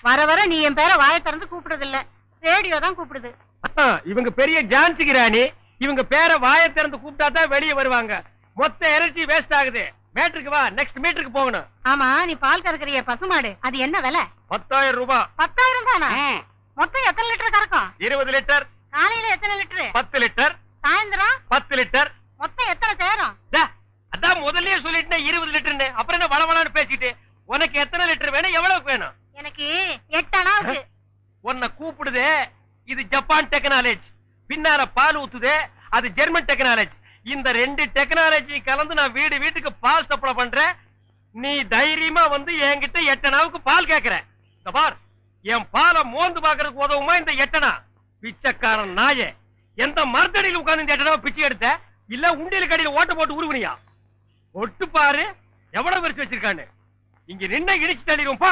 வர வர நீ என் பேரை வாயை திறந்து கூப்பிடுறது இல்ல, ரேடியோ தான் கூப்பிடுது. இவங்க பெரிய ஜான்சி கிராணி, இவங்க பேரை வாயை திறந்து கூப்பிட்டா தான் வெளியே வருவாங்க. மொத்த எனர்ஜி வேஸ்ட் ஆகுது. மேட்ருக்கு வா, நெக்ஸ்ட் மீட்டருக்கு போகணும். ஆமா, நீ பால் கறக்குறிய பசுமாடு, அது என்ன விலை? 10,000 ரூபாய். 10,000 தானா? மொத்தம் எத்தனை லிட்டர் கறக்கும்? 20 லிட்டர். காலையில எத்தனை லிட்டர்? 10 லிட்டர். சாயந்தரம் 10 லிட்டர். மொத்தம் எத்தனை சேரும்? அதான் முதல்லயே சொல்லிட்டேன் 20 லிட்டர்னு. அப்புறம் என்ன வளவளான்னு பேசிட்டு? உனக்கு எத்தனை லிட்டர் வேணும், எவ்வளவுக்கு வேணும்? எனக்கு 8 அணாவுக்கு. உன்னை கூப்பிடுதே, இது ஜப்பான் டெக்னாலஜி. பின்னால பால் ஊத்துதே, அது ஜெர்மன் டெக்னாலஜி. இந்த 2 டெக்னாலஜி கலந்து நான் வீட்டுக்கு பால் சப்ளை பண்றேன். நீ தைரியமா வந்து என்கிட்ட 8 அணாவுக்கு பால் கேக்குற. இந்த பார், என் பாலை மோந்து பாக்குறதுக்கு உதவுமா இந்த 8 அணா? பிச்சைக்காரன் நாயே, எந்த மரத்தடியில் உட்கார்ந்து இந்த 8 அணாவை பிச்சை எடுத்த? இல்ல உண்டியல் கடையில் ஓட்ட போட்டு உருவனியா? ஒட்டு பாரு எவ்வளவு பெருசு வச்சிருக்கான்னு. இங்க நின்ன இடிச்சு தள்ளிடுவோம். பா,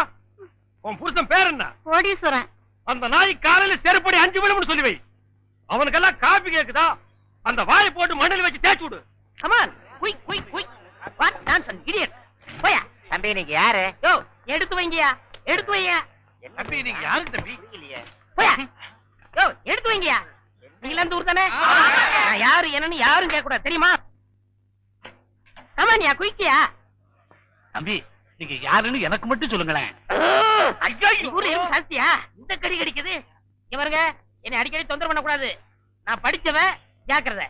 உன் புருஷன் பேர் என்ன? கோடீஸ்வரன். அந்த நாய் காலையில செருப்படி 5 விழும்னு சொல்லி வை. அவனுக்கெல்லாம் காபி கேக்குதா? அந்த வாயை போட்டு மண்ணில் வச்சு தேய்ச்சு விடு. Come on, quick quick quick. What nonsense idiot. போயா தம்பி, நீங்க யாரு? யோ, எடுத்து வைங்கயா, எடுத்து வையா. தம்பி, நீங்க யாரு தம்பி? இல்லையே. போயா. யோ, எடுத்து வைங்கயா. நீங்க அந்த ஊர் தானே? நான் யாரு என்னன்னு யாரும் கேட்க கூடாது, தெரியுமா? கமான்யா, குயிக்கியா. தம்பி, நீங்க யாருன்னு எனக்கு மட்டும் சொல்லுங்களேன். ஐயோ, ஊரு எறும்பு சாஸ்தியா இந்த கடி கடிக்குது. இங்க பாருங்க, என்னை அடிக்கடி தொந்தரவு பண்ண கூடாது. நான் படிச்சவன், ஜாக்கிரதை.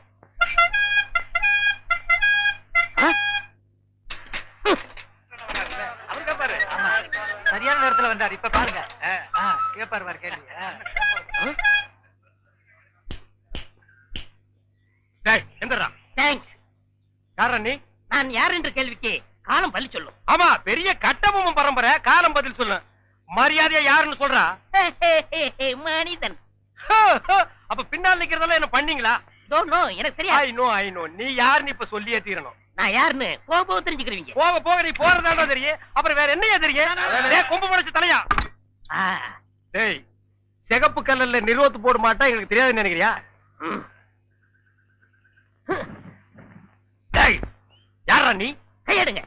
சரியான நேரத்துல வந்தார். இப்ப பாருங்க, கேப்பாரு கேள்வி. எந்தரா? தேங்க்ஸ். யாரா நீ? நான் யார் என்ற கேள்விக்கு காலம் பதில் சொல்லும். ஆமா, பெரிய கட்டபொம்மன் பரம்பரை. காலம் பதில் சொல்லு. மரியாதையா யாருன்னு சொல்றா? மனிதன். அப்ப பின்னால் நிக்கிறதெல்லாம் என்ன பண்ணீங்களா? நோ, எனக்கு தெரியாது. ஐ நோ நீ யாருன்னு இப்ப சொல்லியே தீரணும். நான் யாருன்னு போக போக தெரிஞ்சுக்கிறீங்க. போக போக நீ போறதாண்டா தெரியும். அப்புறம் வேற என்னையா தெரியும்? கொம்பு முளைச்சு தலையா? டேய், சிகப்பு கல்லல்ல நிறுவத்து போட மாட்டா எனக்கு தெரியாதுன்னு நினைக்கிறியா? டேய், யாரா நீ? கையெடுங்க.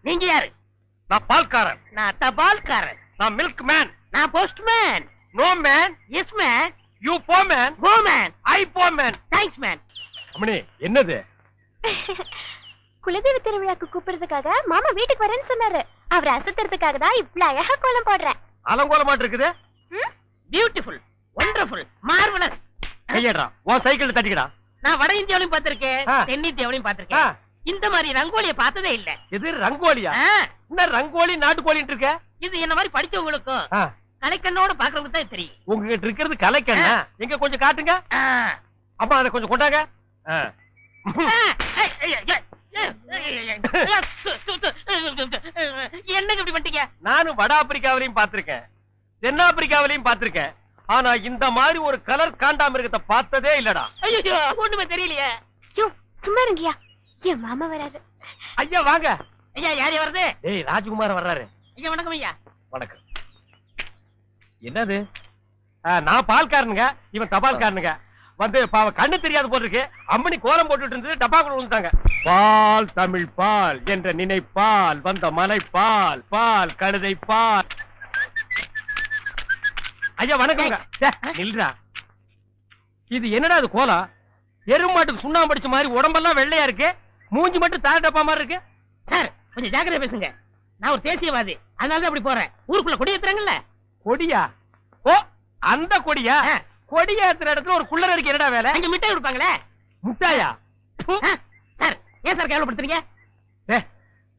நீங்க யாரு? நான் பால்காரன். நான் தபால்காரன். நான் மில்க் மேன். நான் postman. No man. Yes man. You போ மேன். Go man. ஐ போ மேன். Thanks man. அம்மணி, என்னது? குலதெய்வ திருவிழாக்கு கூப்பிடுறதுக்காக மாமா வீட்டுக்கு வரேன்னு சொன்னாரு. அவர் அசத்துறதுக்காக தான் இவ்வளவு அழகா கோலம் போடுறேன். அலங்கோலமாட்டு இருக்குது. Beautiful, wonderful, marvellous. கையடா, உன் சைக்கிள் தட்டிக்கடா. நான் வட இந்தியாவிலும் பார்த்திருக்கேன், தென்னிந்தியாவிலும் பார்த்திருக்கேன். இந்த மாதிரி ரங்கோலிய பார்த்ததே இல்ல. இது ரங்கோலியா? என்ன ரங்கோலி நாட்டுக்கோலின்னு இருக்க? இது என்ன மாதிரி படிச்சவங்களுக்கும் கலைக்கண்ணோட பாக்குறவங்க தான் தெரியும். உங்ககிட்ட இருக்கிறது கலைக்கண்ணா? எங்க கொஞ்சம் காட்டுங்க. அம்மா, அதை கொஞ்சம் கொண்டாங்க. என்னங்க இப்படி பண்ணிட்டீங்க? நானும் வட ஆப்பிரிக்காவிலையும் பார்த்திருக்கேன், தென்னாப்பிரிக்காவிலையும் பார்த்திருக்கேன். ஆனா இந்த மாதிரி ஒரு கலர் காண்டாமிருகத்தை பார்த்ததே இல்லடா. ஐயோ, ஒண்ணுமே தெரியலையே. சும்மா இருங்கயா, என் மாமா வராது. ஐயா வாங்க. ஐயா, யாரு வருது? ஏய், ராஜ்குமார் வர்றாரு. ஐயா வணக்கம். ஐயா வணக்கம். என்னது? நான் பால்காரனுங்க, இவன் தபால்காரனுங்க. வந்து பாவ கண்ணு தெரியாது போட்டிருக்கு. அம்மணி கோலம் போட்டுட்டு இருந்தது, டப்பாக்குள்ள விழுந்தாங்க. பால் தமிழ் பால் என்ற நினைப்பால் வந்த மலை பால், பால் கழுதை பால். ஐயா வணக்கம். நில்றா. இது என்னடா இது கோலம்? எருமாட்டுக்கு சுண்ணாம்பு அடிச்ச மாதிரி உடம்பெல்லாம் வெள்ளையா இருக்கு, மூஞ்சி மட்டும் தார டப்பா மாதிரி இருக்கு. சார், கொஞ்சம் ஜாக்கிரதை பேசுங்க. நான் ஒரு தேசியவாதி, அதனாலதான் அப்படி போறேன். ஊருக்குள்ள கொடி ஏத்துறாங்கல்ல. கொடியா? ஓ, அந்த கொடியா? கொடியா ஏத்துற இடத்துல ஒரு குள்ளர் இருக்கு, என்னடா வேலை? அங்க மிட்டாய் கொடுப்பாங்களே. முட்டாயா? சார், ஏன் சார் கேவலப்படுத்துறீங்க?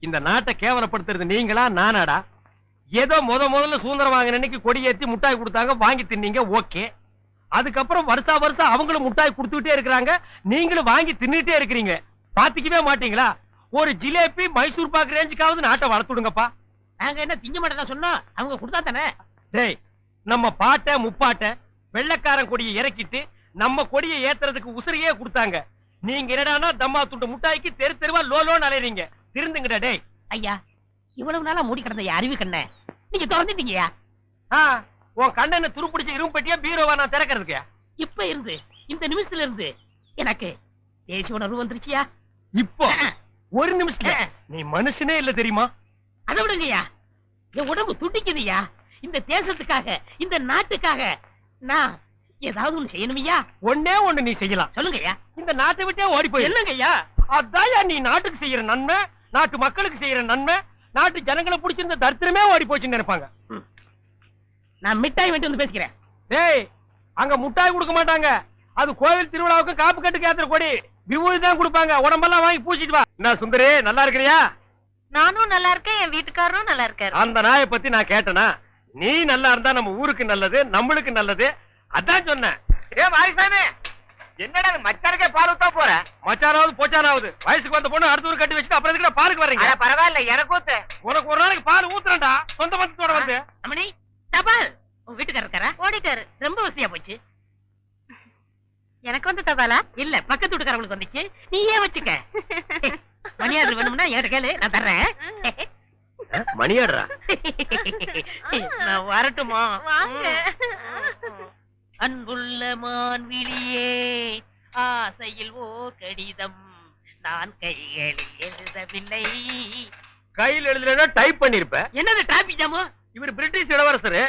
இந்த நாட்டை கேவலப்படுத்துறது நீங்களா நானாடா? ஏதோ முதல்ல சுதந்திரம் வாங்கின அன்னைக்கு கொடி ஏத்தி முட்டாய் கொடுத்தாங்க, வாங்கி தின்னீங்க, ஓகே. அதுக்கப்புறம் வருஷம் அவங்களும் முட்டாய் கொடுத்துட்டே இருக்கிறாங்க, நீங்களும் வாங்கி தின்னுட்டே இருக்கிறீங்க. பாத்துக்கவே மாட்டீங்களா? ஒரு ஜிலேபி மைசூர் பாக்கு ரேஞ்சுக்காவது நாட்டை வளர்த்துடுங்கப்பா. நாங்க என்ன திங்க மாட்டேன் சொன்னோம், அவங்க கொடுத்தா தானே. டேய், நம்ம பாட்ட முப்பாட்ட வெள்ளக்காரன் கொடியை இறக்கிட்டு நம்ம கொடியை ஏத்துறதுக்கு உசிரியே கொடுத்தாங்க. நீங்க என்னடானா தம்மா துண்டு முட்டாய்க்கு தெரு தெருவா லோலோன்னு அலையறீங்க. திருந்துங்கடா. டேய் ஐயா, இவ்வளவு நாளா மூடி கிடந்த அறிவு கண்ண நீங்க திறந்துட்டீங்கயா. உன் கண்ணனை துருப்பிடிச்ச இரும்பட்டியா பீரோவா நான் திறக்கிறதுக்கு? இப்ப இருந்து இந்த நிமிஷத்துல இருந்து எனக்கு தேசிய உணர்வு வந்துருச்சியா? இப்போ ஒரு நிமிஷத்துல நீ மனுஷனே இல்ல தெரியுமா? அதை விடுங்கய்யா, என் உடம்பு துடிக்குதுய்யா. இந்த தேசத்துக்காக, இந்த நாட்டுக்காக நான் ஏதாவது ஒண்ணு செய்யணுமையா? ஒண்ணே ஒண்ணு நீ செய்யலாம். சொல்லுங்கய்யா. இந்த நாட்டை விட்டே ஓடி போய். என்னங்கய்யா? அதான் நீ நாட்டுக்கு செய்யற நன்மை, நாட்டு மக்களுக்கு செய்யற நன்மை, நாட்டு ஜனங்களை பிடிச்சிருந்த தரித்திரமே ஓடி போச்சுன்னு நினைப்பாங்க. நான் மிட்டாய் வேண்டி வந்து பேசிக்கிறேன். டேய், அங்க முட்டாய் கொடுக்க மாட்டாங்க. அது கோவில் திருவிழாவுக்கு காப்பு கட்டுக்கு ஏத்துற கொடி. விபூதி தான் கொடுப்பாங்க. உடம்பெல்லாம் வாங்கி பூச்சிட்டு வா. என்ன சுந்தரி, நல்லா இருக்கிறியா? நானும் நல்லா இருக்கேன், என் வீட்டுக்காரரும் நல்லா இருக்காரு. அந்த நாயை பத்தி நான் கேட்டனா? நீ நல்லா இருந்தா நம்ம ஊருக்கு நல்லது, நம்மளுக்கு நல்லது. அதான் சொன்னேன். மாரிசாமி, என்னடா மச்சானுக்கே பால் ஊத்தா போற? மச்சானாவது போச்சானாவது வயசுக்கு வந்த பொண்ணு அடுத்த ஊர் கட்டி வச்சுட்டு அப்புறம் எதுக்கு பாலுக்கு வர்றீங்க? பரவாயில்ல, எனக்கு ஊத்து. உனக்கு ஒரு நாளைக்கு பால் ஊத்துறேன்டா, சொந்த பந்தத்தோட வந்து. அம்மணி, தபால். உங்க வீட்டுக்காரர் இருக்காரா? ஓடிட்டாரு. ரொம்ப வசதியா போச்சு. எனக்கு வந்து தபாலா? இல்ல, பக்கத்து வீட்டுக்காரங்களுக்கு வந்துச்சு. நீ ஏன் வச்சுக்க. மணியாடு வேணும்னா என்கிட்ட கேளு, நான் தர்றேன். மணியாடுறா? நான் வரட்டுமா? வாங்க. அன்புள்ள மான்விழியே, ஆசையில் ஓர் கடிதம் நான் கைகளில் எழுதவில்லை. கையில் எழுதுனா டைப் பண்ணிருப்ப. என்னது டிராபிக் ஜாமு? இவர் பிரிட்டிஷ் இளவரசர்.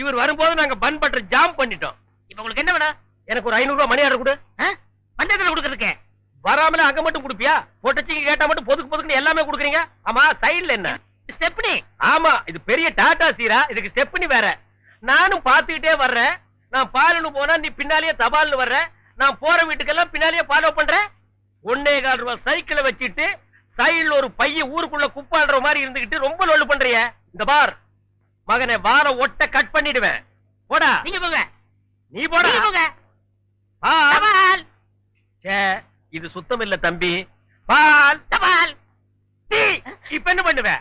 இவர் வரும்போது நாங்க பன் பட்டர் ஜாம் பண்ணிட்டோம். இப்ப உங்களுக்கு என்ன வேணும்? எனக்கு ஒரு 500 ரூபாய் மணி ஆர்டர் கொடு. பண்டத்துல கொடுக்கறதுக்கு வராமல அங்க மட்டும் கொடுப்பியா? பொட்டச்சிக்கு கேட்டா மட்டும் பொதுக்கு பொதுக்குன்னு எல்லாமே கொடுக்குறீங்க. ஆமா, சைடுல என்ன? ஸ்டெப்னி. ஆமா, இது பெரிய டாடா சீரா, இதுக்கு ஸ்டெப்னி வேற. நானும் பாத்துக்கிட்டே வர்றேன். நான் பாலுன்னு போனா நீ பின்னாலேயே தபால்னு வர்ற. நான் போற வீட்டுக்கெல்லாம் பின்னாலேயே ஃபாலோ பண்றேன். 1.25 ரூபாய் சைக்கிளை வச்சுட்டு சைடுல ஒரு பைய ஊருக்குள்ள குப்பாடுற மாதிரி இருந்துகிட்டு ரொம்ப லொல்லு பண்றிய. இந்த பார் மகனே, வார ஒட்ட கட் பண்ணிடுவேன். போடா. நீங்க போங்க. நீ போடா. நீங்க போங்க. பால். இது சுத்தம் இல்ல தம்பி. பால் தபால். இப்ப என்ன பண்ணுவ?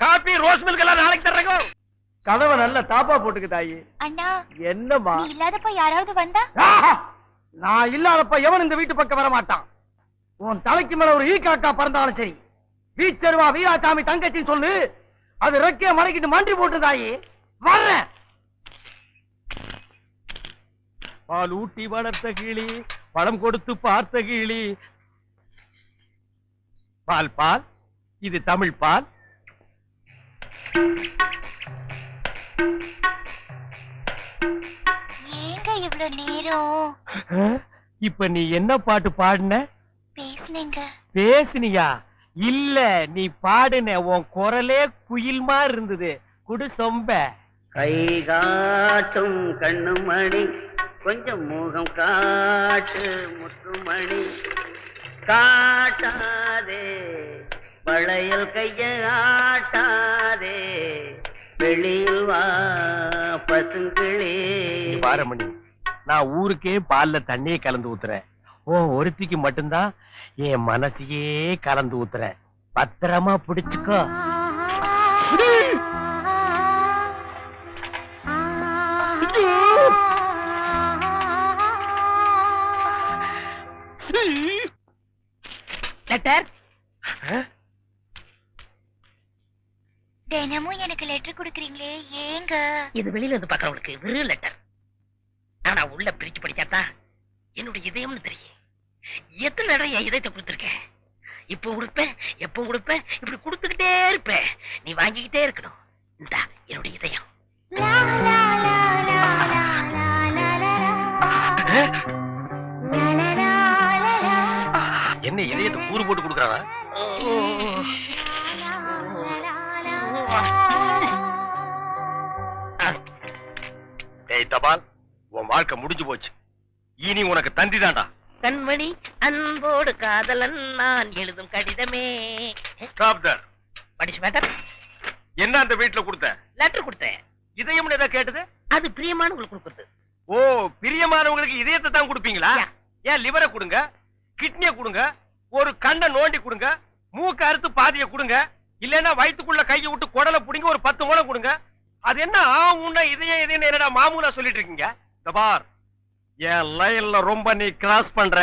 காபி ரோஸ் மில்க் எல்லாம் நாளைக்கு தர்றேங்க. கதவை நல்ல தாப்பா போட்டுக்கு தாயி. அண்ணா, என்னம்மா? நீ இல்லாதப்ப யாராவது வந்தா? நான் இல்லாதப்ப எவன் இந்த வீட்டு பக்கம் வர மாட்டான். உன் தலைக்கு மேல ஒரு ஈ காக்கா பறந்தாலும் சரி, வீச்சருவா வீராசாமி தங்கச்சின்னு சொல்லு. அது ரெக்கைய மடக்கிட்டு மண்டி போட்டு தாயி வர்றேன். பால் ஊட்டி வளர்த்த கிளி, பழம் கொடுத்து பார்த்த கிளி. பால் பால், இது தமிழ் பால். ஏங்க இவ்வளவு நேரம்? இப்ப நீ என்ன பாட்டு பாடுன? பேசுனீங்க. பேசுனியா? இல்ல, நீ பாடுன. உன் குரலே குயில் மாதிரி இருந்தது. குடு சொம்ப. கை காட்டும் கண்ணுமணி, கொஞ்சம் முகம் காட்டு முத்துமணி, காட்டாதே வளையல் கைய ஆட்டாதே, வெளியில் வா பசுங்கிளே. பாரமணி, நான் ஊருக்கே பால்ல தண்ணியே கலந்து ஊத்துறேன். ஓ ஒருத்திக்கு மட்டும்தான் என் மனசையே கலந்து ஊத்துறேன். பத்திரமா பிடிச்சுக்கோ. லெட்டர். தினமும் எனக்கு லெட்டர் கொடுக்கறீங்களே, ஏங்க? இது வெளியில வந்து பாக்குறவங்களுக்கு வெறும் லெட்டர். ஆனா உள்ள பிரிச்சு படிச்சாதான் என்னுடைய இதயம்னு தெரியும். எத்தனை தடவை என் இதயத்தை கொடுத்துருக்கேன். இப்ப கொடுப்பேன், எப்ப கொடுப்பேன், இப்படி கொடுத்துக்கிட்டே இருப்பேன். நீ வாங்கிக்கிட்டே இருக்கணும். இந்தா என்னுடைய இதயம். லா, லா, லா, லா, லா, லா, லா, லா, லா. லா, லா, லா, லா, லா. என்ன இதயத்தை கூறு போட்டு கொடுக்கறானா? ஏய் தபால், உன் வாழ்க்கை முடிஞ்சு போச்சு. இனி உனக்கு தந்தி தான்டா. கண்மணி அன்போடு காதலன் நான் எழுதும் கடிதமே. Stop there. படிச்சு மேட்டர். என்ன அந்த வீட்டுல கொடுத்த? லெட்டர் கொடுத்தேன். இதயம்னு ஏதோ கேட்டது? அது பிரியமானவங்களுக்கு கொடுக்குறது. ஓ, பிரியமானவங்களுக்கு இதயத்தை தான் கொடுப்பீங்களா? ஏன் லிவரை கொடுங்க, கிட்னியை கொடுங்க, ஒரு கண்ணை நோண்டி கொடுங்க, மூக்க அறுத்து பாதியை கொடுங்க, இல்லன்னா வயிற்றுக்குள்ள கையை விட்டு குடலை புடிங்க ஒரு 10 முளை கொடுங்க. அது என்ன ஆவுன்னா இதயம் இதயம் என்னடா மாமூலா சொல்லிட்டு இருக்கீங்க? இந்த பார், என் லைன்ல ரொம்ப நீ கிராஸ் பண்ற.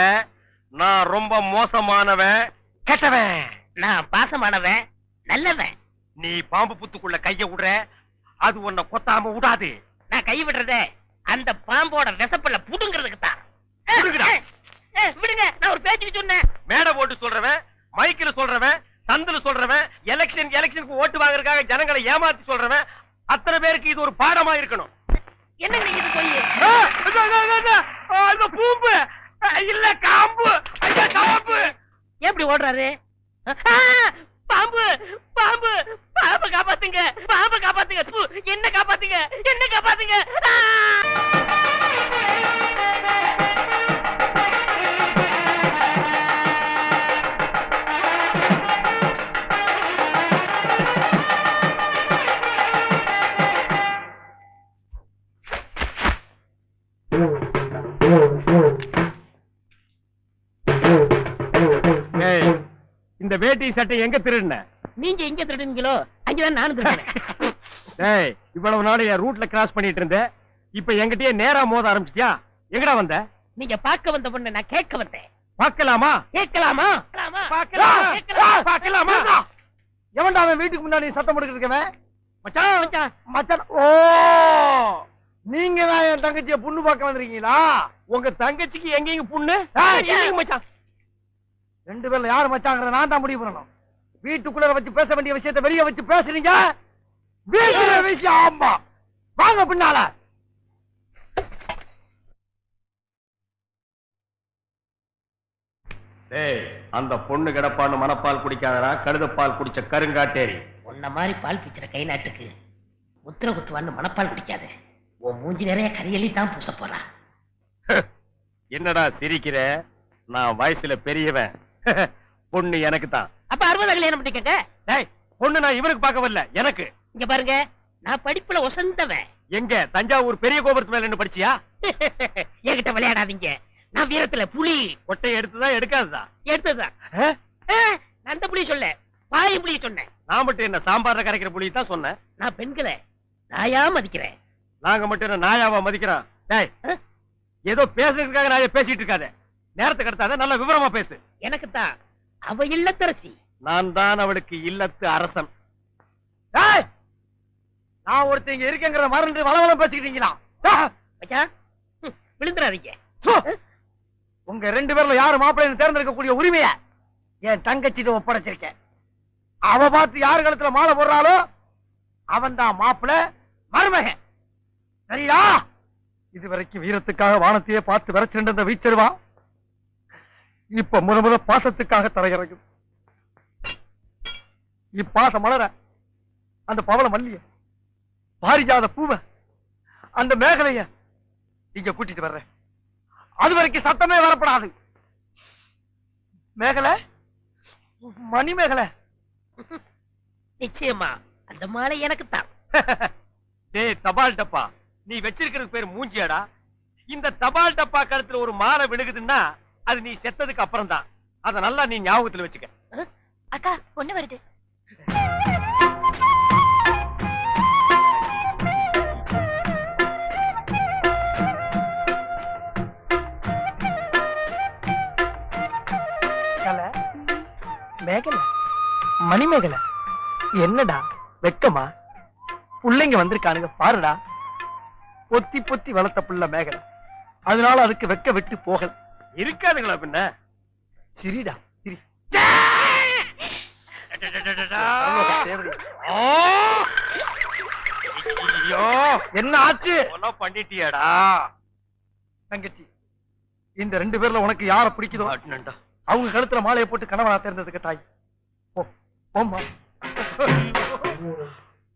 நான் ரொம்ப மோசமானவன், கெட்டவன். நான் பாசமானவன், நல்லவன். நீ பாம்பு புத்துக்குள்ள கைய விடுற, அது உன்னை கொத்தாம விடாது. நான் கை விடுறத அந்த பாம்போட விசப்பல்ல புடுங்கிறதுக்கு தான். புடுங்குடா. விடுங்க, நான் ஒரு பேச்சுக்கு சொன்னேன். மேடை போட்டு சொல்றவன், மைக்கில் சொல்றவன், சந்தில சொல்றவன், எலெக்ஷனுக்கு ஓட்டு வாங்குறதுக்காக ஜனங்களை ஏமாத்தி சொல்றவன், அத்தனை பேருக்கு இது ஒரு பாடமா இருக்கணும். என்ன நினைக்குது போய் அந்த பூம்பு இல்ல காம்பு, ஐயா காம்பு. எப்படி ஓடுறாரு? பாம்பு பாம்பு பாம்பு காப்பாத்துங்க, பாம்பு காப்பாத்துங்க, என்ன காப்பாத்துங்க, என்ன காப்பாத்துங்க. இந்த வேட்டி சட்டை எங்க திருடுன? நீங்க எங்க திருடுனீங்களோ அங்கதான் நானும் திருடுனேன். டேய், இவ்வளவு நாள் என் ரூட்ல கிராஸ் பண்ணிட்டு இருந்த, இப்ப என்கிட்டயே நேரா மோத ஆரம்பிச்சிட்டியா? எங்கடா வந்த? நீங்க பார்க்க வந்த பொண்ணு நான் கேட்க வந்தேன். பார்க்கலாமா? கேட்கலாமா? பார்க்கலாமா? எவன்டா அவன் வீட்டுக்கு முன்னாடி சத்தம் போட்டுக்கிட்டு இருக்கவன்? மச்சான், மச்சான். ஓ, நீங்க தான் என் தங்கச்சிய புண்ணு பார்க்க வந்திருக்கீங்களா? உங்க தங்கச்சிக்கு எங்கேயும் புண்ணு? ஏய், மச்சான், ரெண்டு பேர்ல யாரு மச்சாங்கிறத நான் தான் முடிவு பண்ணணும். வீட்டுக்குள்ள வச்சு பேச வேண்டிய விஷயத்தை வெளியே வச்சு பேசுறீங்க. வீட்டுல விஷயம். ஆமா, வாங்க பின்னால. டேய், அந்த பொண்ணு கிடப்பான்னு மனப்பால் குடிக்காதடா, கழுதப்பால் குடிச்ச கருங்காட்டேரி. உன்ன மாதிரி பால் பிச்சுற கை நாட்டுக்கு முத்திர குத்துவான்னு மனப்பால் குடிக்காத. உன் மூஞ்சி நிறைய கரியலி தான் பூச போறா. என்னடா சிரிக்கிற? நான் வயசுல பெரியவன். பொண்ணு எனக்கு தான். அப்ப 60 கல்யாணம் பண்ணிக்கங்க. டேய், பொண்ணு நான் இவனுக்கு பார்க்க வரல, எனக்கு. இங்க பாருங்க, நான் படிப்புல ஒசந்தவன். எங்க தஞ்சாவூர் பெரிய கோபுரத்து மேல என்ன படிச்சியா? என்கிட்ட விளையாடாதீங்க. நான் வீரத்துல புலி. கொட்டையை எடுத்துதான் எடுக்காதுதான்? எடுத்ததுதான். அந்த புலி சொல்ல, பாய் புலி சொன்னேன். நான் மட்டும் என்ன சாம்பார்ல கரைக்கிற புலி தான் சொன்னேன். நான் பெண்களை நாயா மதிக்கிறேன். நாங்க மட்டும் என்ன நாயாவா மதிக்கிறோம்? டேய், ஏதோ பேசுறதுக்காக நாய பேசிட்டு இருக்காத. நேரத்துக்கு எடுத்தாத, நல்ல விவரமா பேசு. எனக்குத்தான் அவ இல்லத்தரசி. நான் தான் அவளுக்கு இல்லத்து அரசன். ஏய், நான் ஒருத்தங்க இருக்கேங்கிற மறந்து வளவளம் பேசிக்கிட்டீங்களா? மச்சான், விழுந்துடாதீங்க. உங்க ரெண்டு பேர்ல யாரு மாப்பிள்ளைன்னு தேர்ந்தெடுக்கக்கூடிய உரிமைய என் தங்கச்சிட்டு ஒப்படைச்சிருக்கேன். அவ பார்த்து யாரு கழுத்துல மாலை போடுறாளோ அவன் தான் மாப்பிள்ளை, மருமகன். சரியா? இதுவரைக்கும் வீரத்துக்காக வானத்தையே பார்த்து விரைச்சிருந்த அந்த வீச்சருவா இப்ப முத பாசத்துக்காக தரையிறங்கு. இப்பாசம் மலர அந்த பவள மல்லிய, பாரிஜாத பூவ, அந்த மேகலைய இங்க கூட்டிட்டு வர்றேன். அது வரைக்கும் சத்தமே வரப்படாது. மேகலை, மணி மேகலை. நிச்சயமா அந்த மாலை எனக்குத்தான். டேய் தபால் டப்பா, நீ வச்சிருக்கிறது பேர் மூஞ்சியாடா. இந்த தபால் டப்பா கழுத்துல ஒரு மாலை விழுகுதுன்னா அது நீ செத்ததுக்கு அப்புறம் தான். அத நல்லா நீ ஞாபகத்துல வச்சுக்க. அக்கா, பொண்ணு வருது. மேகலை, மணி மேகலை, என்னடா வெக்கமா? பிள்ளைங்க வந்திருக்கானுங்க பாருடா. பொத்தி பொத்தி வளர்த்த புள்ள மேகலை, அதனால அதுக்கு வெக்க விட்டு போகல. இருக்காதுங்களா பின்ன? சிரிடா சிரி. ஐயோ, என்ன ஆச்சு? பண்ணிட்டியாடா தங்கச்சி, இந்த ரெண்டு பேர்ல உனக்கு யார பிடிக்குதோ அவங்க கழுத்துல மாலையை போட்டு கணவனா தேர்ந்ததுக்கு தாய். போம்மா.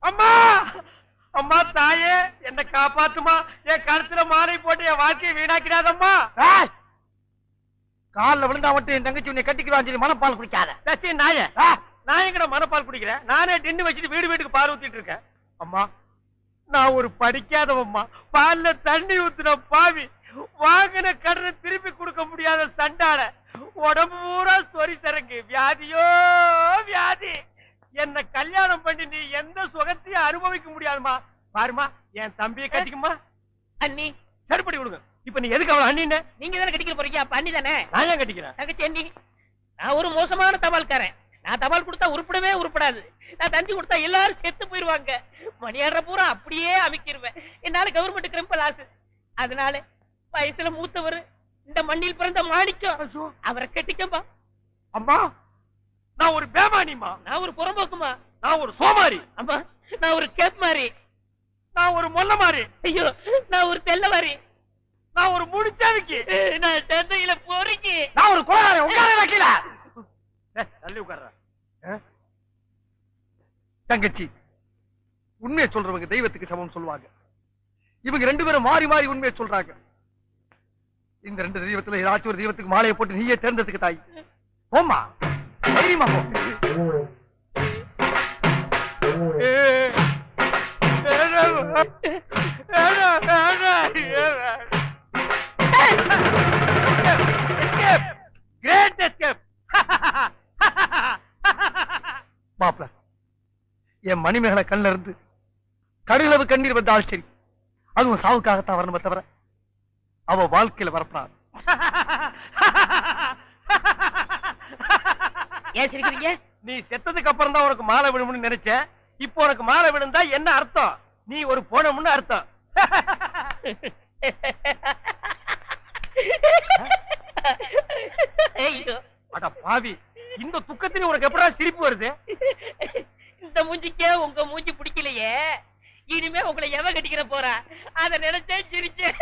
அம்மா, அம்மா தாயே, என்ன காப்பாத்துமா. என் கழுத்துல மாலை போட்டு என் வாழ்க்கையை வீணாக்கிறாதம்மா. காலில் விழுந்தா மட்டும் என் தங்கச்சி உன்னை கட்டிக்கிறான்னு சொல்லி மனப்பால் குடிக்காத. நாய, நான் எங்கட மனப்பால் குடிக்கிறேன்? நானே டின்னு வச்சுட்டு வீடு வீட்டுக்கு பால் ஊத்திட்டு இருக்கேன். அம்மா, நான் ஒரு படிக்காதவம்மா. பால்ல தண்ணி ஊத்துன பாவி, வாங்கின கடனை திருப்பி கொடுக்க முடியாத சண்டாட, உடம்பு பூரா சொறி சரக்கு, வியாதியோ வியாதி. என்ன கல்யாணம் பண்ணி நீ எந்த சுகத்தையும் அனுபவிக்க முடியாதுமா. பாருமா, என் தம்பியை கட்டிக்குமா. அண்ணி, சரிப்படி கொடுங்க. இப்ப நீ எதுக்கு அவளை அண்ணின்னு? நீங்க தானே கட்டிக்க போறீங்க, அப்ப அண்ணி தானே. நான் ஏன் கட்டிக்கிறேன்? தங்கச்சி அண்ணி, நான் ஒரு மோசமான தபால்காரன். நான் தபால் கொடுத்தா உருப்படவே உருப்படாது. நான் தந்தி கொடுத்தா எல்லாரும் செத்து போயிருவாங்க. மணியாடுற பூரா அப்படியே அமைக்கிருவேன். என்னால கவர்மெண்ட் கிரிம்பல் ஆசு. அதனால வயசுல மூத்தவர், இந்த மண்ணில் பிறந்த மாணிக்கம், அவரை கட்டிக்கப்பா. அம்மா, நான் ஒரு பேமானிமா, நான் ஒரு புறம்போக்குமா, நான் ஒரு சோமாரி, அம்மா நான் ஒரு கேப் மாதிரி, நான் ஒரு மொல்ல மாறி, ஐயோ நான் ஒரு தெல்ல மாதிரி, நான் ஒரு முடிச்சாவிக்கு, நான் தந்தையில போறீங்க. நான் ஒரு கோளாறு உட்கார வைக்கல. தள்ளி உட்கார்ற. தங்கச்சி, உண்மையை சொல்றவங்க தெய்வத்துக்கு சமம் சொல்லுவாங்க. இவங்க ரெண்டு பேரும் மாறி மாறி உண்மையை சொல்றாங்க. இந்த ரெண்டு தெய்வத்துல ஏதாச்சும் ஒரு தெய்வத்துக்கு மாலையை போட்டு நீயே தேர்ந்தெடுத்துக்க தாய். போம்மா, தைரியமா போ. Great escape. மாப்ள, என் மணிமேகலை கண்ணில இருந்து கடுகளவு கண்ணீர் வந்தால் சரி, அதுவும் சாவுக்காகத்தான் வரணுமே தவிர அவ வாழ்க்கையில வரப்படாது. ஏன் சிரிக்கிறீங்க? நீ செத்ததுக்கு அப்புறம் தான் உனக்கு மாலை விழும்னு நினைச்சேன். இப்போ உனக்கு மாலை விழுந்தா என்ன அர்த்தம்? நீ ஒரு போனம்னு அர்த்தம். ஐயோ, அட பாவி, இந்த துக்கத்திலே உனக்கு எப்படா சிரிப்பு வருது? இந்த மூஞ்சிக்கே உங்க மூஞ்சி பிடிக்கலையே, இனிமே உங்களை எவ கட்டிக்கிற போறா, அத நினைச்சே சிரிச்சேன்.